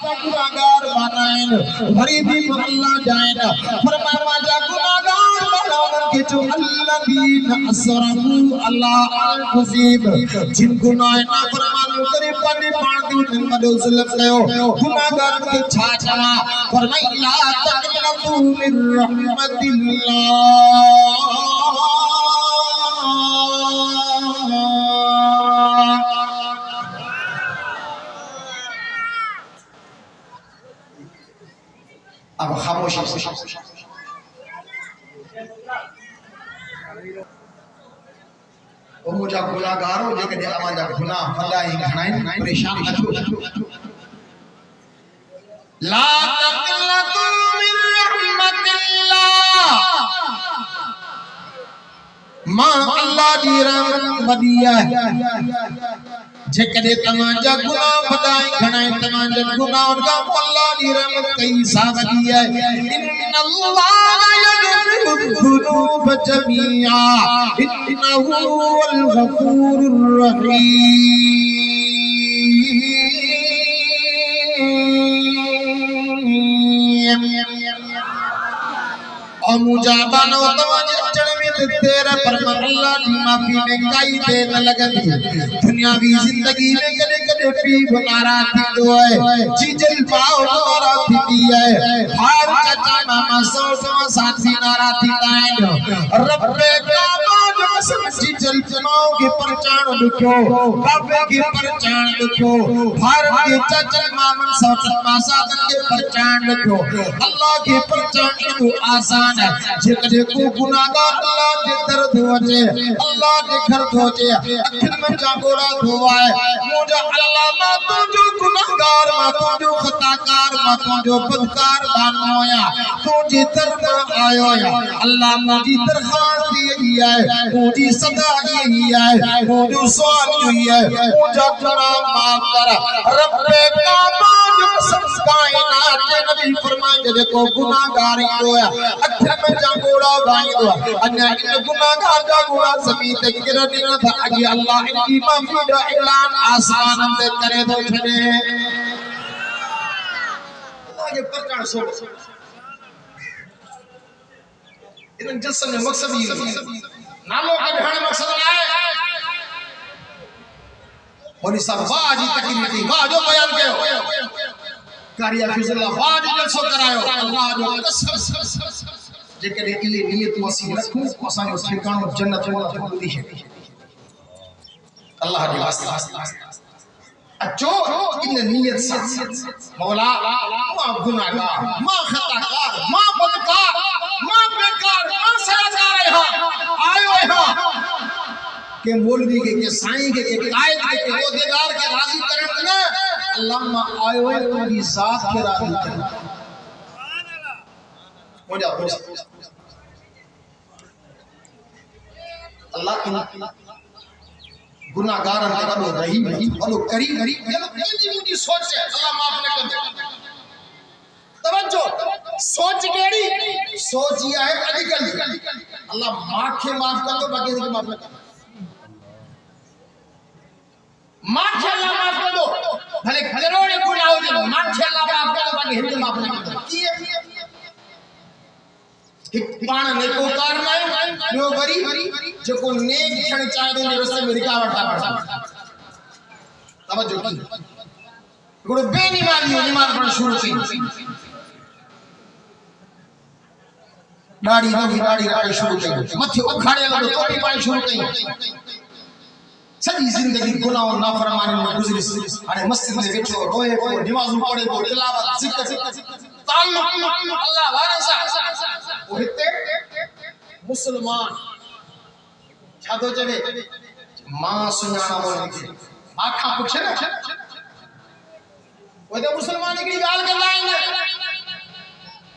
गुनाहगार बनाए गरीबी को अल्लाह जाए ना फरमाया माजा गुनाहगार बनावन के जो अल्लज़ीन असरफू अल्लाह अल-खुसीब जिन गुनाह ना फरमानो करे पानी पानी दिन मदो जुल्म कयो गुनाहगार के छा छवा फरमाया ला तक़नतू मिन रहमतिल्लाह अब खामोश ओ मुझा गुनाहगारो जेके अवाजा गुनाह फलाई घणाइन परेशान न थियो ला तक़नतू मिन रहमतिल्लाह मां अल्लाह दी रहमत वदी है जेकॾहिं तव्हांजा गुनाह वॾाई घणाई तव्हांजा गुनाह का अल्लाह दी रहमत कई सावदी है इन्नल्लाह यग़फिरु ज़ुनूब जमीआ इन्नहु हुवल गफूरुर रहीम और मुजाबानो तवाजे अचण में तेरा पर अल्लाह दी माफी में काई देर न लगंदी दुनियावी जिंदगी में कदे कदे पी बनारा थींदो है जीजल पाओ नारा थींदी है हार चाचा मामा सौ साथी नारा थींदा आहिनि रब्बे काबा जो समझी जल चनाओ के परचान लिखो बाबे के परचान लिखो भारत के चाचा मामा सौ साथन के परचान लिखो अल्लाह के परचान को आसान है जेकॾहिं को गुनाहगार अल्लाह के दर धोजे अल्लाह के घर धोजे अखिन में जागोड़ा धोवाए मुझे अल्लाह मां तुझो गुनाहगार मां तुझो खताकार मां तुझो बदकार बानोया तुझे दर में आयो है अल्लाह मुझी दरखास्त यही है मुझी सदा यही है मुझे सवाल यही है मुझे गुनाह माफ कर रब्बे काबा जो सब कायनात के नबी फरमाए जेको गुनाहगार ईंदो है अखिन में जागोड़ा गाईंदो अन्या इन गुनाहगार जा गोड़ा ज़मीन ते किरन न था अगे अल्लाह इनकी माफी जो ऐलान आसमान से करे तो छड़े अल्लाह के परचान सो इन जिस्म में मकसद ही नालो का ढाण मकसद है और इस वाह जी तकरीर थी वाह जो बयान कयो कारिया फिजल्ला वाह जो जलसो करायो अल्लाह जो कसम जेके ये नियत वसी रखूं असा जो ठिकानो जन्नत होंदी है अल्लाह के वास्ते अचो इन नियत से मौला मां गुनाहगार मां खताकार मां बदकार मां बेकार मां सजादार है आयो है के मौलवी के साईं के कायद के ओदेदार के राजी करन ने अल्लाह मां आयो है तेरी जात के राजी कर हो जा अल्लाह इन गुनाहगारन के ॾाढो रहीम भलो करी मुंहिंजी सोच है अल्लाह माफ न कंदे तवज्जो सोच केड़ी सोच ये है अॼुकल्ह अल्लाह माखे माफ कंदो बाक़ी के माफ न कंदो माखे अल्लाह माफ कंदो भले करोड़े गुनाह हुजे माखे अल्लाह माफ कंदो बाक़ी हिंद माफ न कंदो पाण नेकोकार न ॿियो वरी जेको नेक थियण चाहे थो रस्ते में रुकावट था तवज्जो की हिकिड़ो बेनीमानी निमाज़ पढ़ण शुरू कई दाढ़ी रखण शुरू कई मथे उखाड़े लॻो टोपी पाइण शुरू कई सॼी ज़िंदगी गुनाह और नाफरमानी में गुज़री हाणे मस्जिद में वेठो रोए पियो नमाज़ूं पढ़े पियो तिलावत ज़िक्र ताल्लुक़ अल्लाह वारे सां वो हिते मुसलमान छा थो चवे मां सुञाणा वञे मां खां पुछे न वो तो मुसलमान हिकिड़ी ॻाल्हि कंदा आहिनि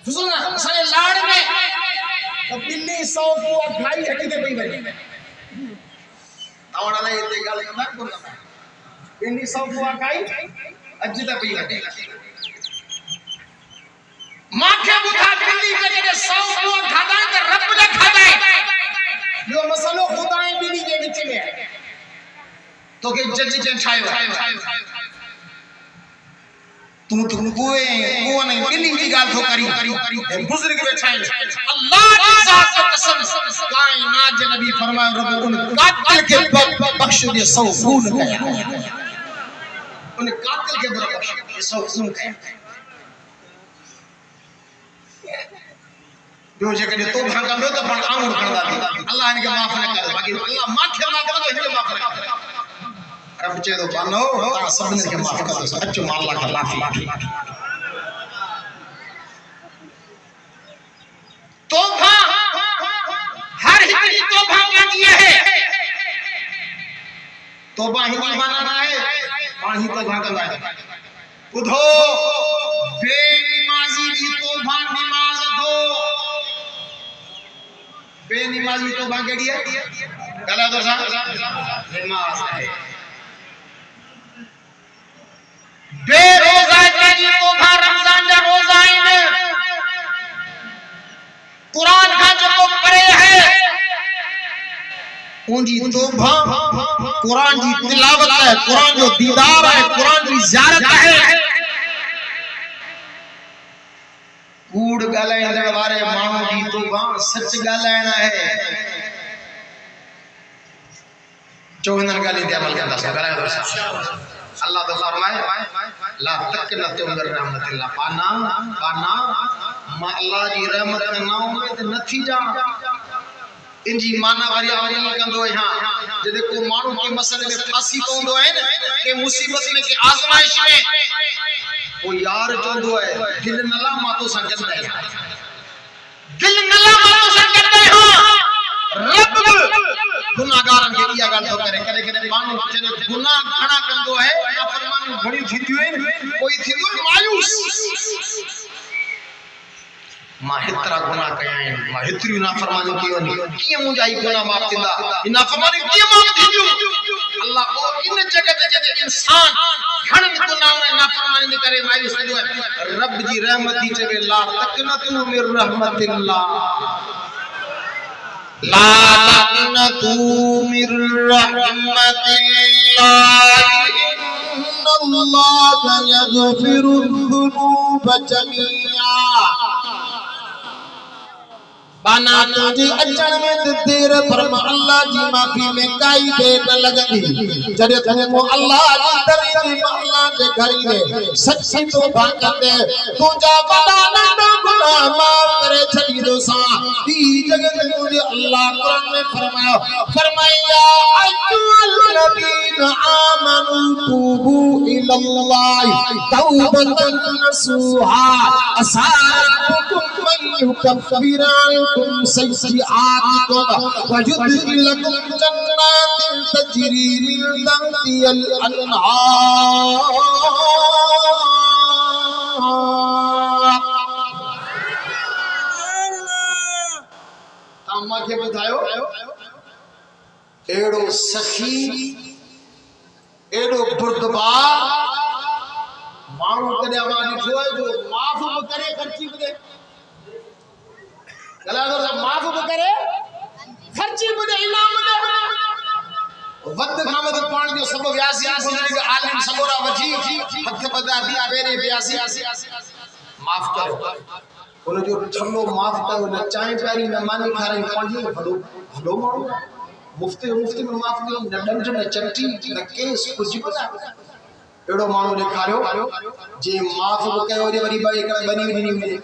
मुसलमान असांजे लाड़ में तो बिल्ली 100 कुआ खाई हटी ते पई वञे तव्हां लाइ हिते ॻाल्हि कंदा कोन बिल्ली 100 कुआ खाई अॼु त पई वञे माखे बुखा बिल्ली के जॾहिं 100 कुआ खाधा त रब ने खाधा यो मसलो खुदा ऐं बिल्ली जे विच में आहे तोखे जज जन ठाहियो तू तो कोई नहीं बिल्ली की गाल तो करी बुजुर्ग बैठा है अल्लाह की जात की कसम कायनात के नबी फरमाया रब उन कातिल के बख्श दे 100 खून कया उन कातिल के बख्श दे 100 खून कया जो जगह तो भागा लो तो पण आंगुर करदा दी अल्लाह इनके माफ न करे बाकी अल्लाह माथे माफ करे इनके माफ न करे रब चे तो बानो ता सब ने के माफ कर दो अच्छो अल्लाह का लाफी तोबा हर हिजरी तोबा क्या किया है तोबा ही बनाना है पानी तो भागना है उधो बेनमाजी की तोबा नमाज दो बेनमाजी तोबा केड़ी है गला दो सा नमाज है बेरोजा की तोबा रमजान का रोजा है कुरान का जो पढ़े है उनकी तौबा कुरान की तिलावत है कुरान जो दीदार है कुरान की ज़ियारत है कूड़ गालाइंदड़ वारे माण्हू की तौबा सच गालाइणा है चौहनन गाली ते अमल कंदा ॻाल्हायो तो अल्लाह तो फरमाए ला तकनतु मिन रहमतिल्लाह पाना पाना मां अल्लाह जी रहमत ना में त नथी जा इंजी माना वारी अमल कंदो हां जदे को मानू के मसले में फांसी पवंदो है न के मुसीबत में के आजमाइश में वो यार चंदो है दिल नला मातो संगत है दिल नला मातो संगत है हां रब गुनाहगारन के इया गाल तो करे कदे कदे मानू जदे गुनाह खड़ा कंदो है नाफरमानी घणी थींदियो है कोई थींदियो मायूस मां हेतरा गुनाह कया है मां हेतरी नाफरमानी कयो नी किए मुजाई गुनाह माफ थिंदा इन नाफरमानी किए माफ थींदियो अल्लाह को इन जगह ते जदे इंसान घण गुनाह में नाफरमानी ने करे मायूस थींदो है रब जी रहमत दी चवे ला तकनतु मिर रहमतिल्लाह ला तकनतु मिर रहमतिल्लाह इन्नल्लाह यगफिरुद्दुनूब जमीआ बाना तुझे अचण में देर पर अल्लाह जी माफी में काई देर न लगंदी जदे तने को अल्लाह जी दरी अल्लाह जे घरी में सच्ची तौबा कंदे तुझा बड़ा नंढा गुनाह माफ करे छड़ी दो सा ई जगत मुझे अल्लाह कुरान में फरमाया अय्युहल्लज़ीन आमनू तूबू इलल्लाह तौबतन नसूहा असारकुम मन युकफ्फिर सय्यिआतिकुम वयुदखिलकुम जन्नातिन तजरी मिन तहतिहा अल-अनहार तम्मा के बतायो एड़ो सखी एड़ो बुर्दबार मानू कदे आवाज जो माफ करे खर्ची दे गला तो माफ करे खर्ची दे इनाम दे वक्त खामत पानी जो सब व्यासी बुजुर्ग आलिम सबोरा वजी हथ बदा दी पेरे व्यासी माफ करो उन जो ठल्लो माफ कयो न चाय प्यारी मेहमानी खारे पांजी भलो भलो मानो मुफ्ती में माफ कयो न डंड न चंटी न केस कुछ बना एड़ो मानो लिखारियो जे माफ कयो रे वरी बाई कण बनी नहीं मिले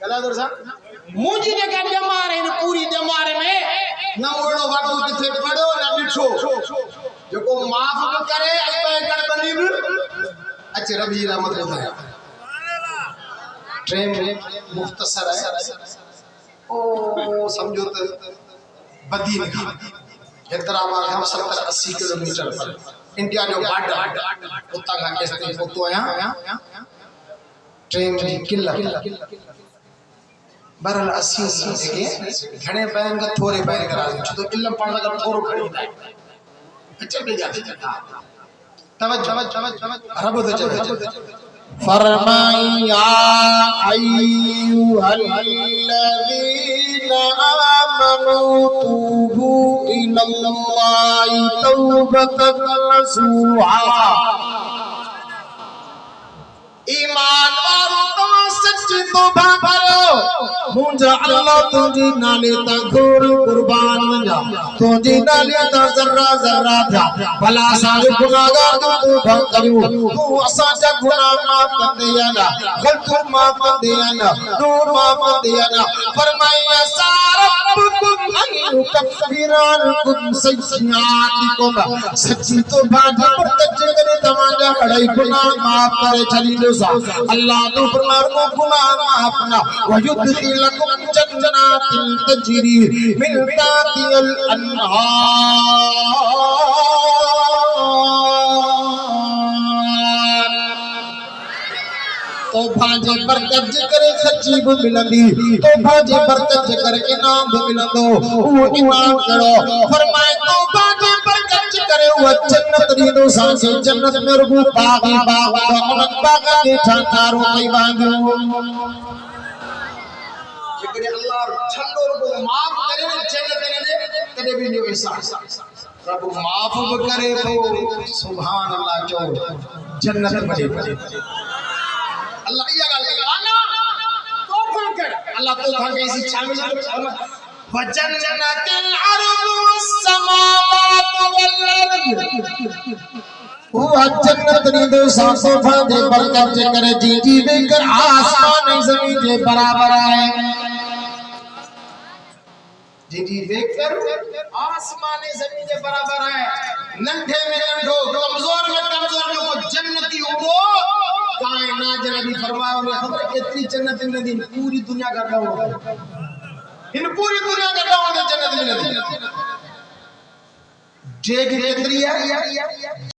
गला दर सा मुजी ने का बीमार है पूरी बीमार में न ओड़ो वाटो किथे पड़ो न डिठो जो माफ करे आई बाई कण बनी अच्छे रबी रहमत बताया ट्रेन में मुख्तसर है ओ समझो तो बदी नहीं हैदराबाद हम 70-80 किलोमीटर पर इंडिया जो बॉर्डर उता का केस्ते पोतो आया ट्रेन में किला बरल 80 के घणे पैन का थोड़े पैन करा तो इल्म पढ़ना का थोरो खड़ी है अच्छा भी जाते तवज्जो रब दे फरमाया अय्युहल्लज़ीना आमनू तूबू इलल्लाहि तौबतन नसूहा तोबा करो मुंहिंजा अल्लाह तुंहिंजे नाले तां घोर कुर्बान वञा तुंहिंजे नाले तां ज़र्रा ज़र्रा थिया भला असांजो गुनाहगार तोबा करियो तूं असांजा गुनाह माफ़ कंदे या न ग़लतियूं माफ़ कंदे या न नूर माफ़ कंदे या न फरमाया रब्बुकुम अन युकफ्फिरकुम सय्यिआतिकुम सच्ची तोबा जी बरकत करे तव्हांजा अढ़ाई गुनाह माफ़ करे छॾींदो सा अल्लाह तो फरमायो को गुनाह माफ़ ना वयुदखिलकुम जन्नातिन तजरी मिन ताहतिल अन्हार तोबा जे बरकत जे करे सच्ची भी मिलंदी तोबा जे बरकत जे करे इनाम भी मिलंदो वो इनाम करो फरमाए तोबा जे बरकत जे करे वो जन्नत ॾींदो सांसे जन्नत में रुगो बाग बाग उन बाग में ठाठारो कई बांधो जेकॾहिं अल्लाह ठंडो रुगो माफ़ करे न जन्नत में तॾहिं बि इहो एहसास रब माफ़ भी करे तो सुभान अल्लाह चो जन्नत मिले अल्लाह ये गल आना तोबा कर अल्लाह तोबा के इसी शामिल वजन्नतिल अर्दु वस्समावातु वल अर्द वो जन्नत नींदो सांसों दे बरकत जे करे जी जी बेकर आसमान ज़मीन जे बराबर है जी जी बेकर आसमान ज़मीन जे बराबर है नंढे में नंढो कमजोर में कमजोर को जन्नती हो कायनात नबी फरमाया ने खबर कितनी जन्नत मिलदी पूरी दुनिया का डाउन इन पूरी दुनिया का डाउन जन्नत मिलदी जे कितनी है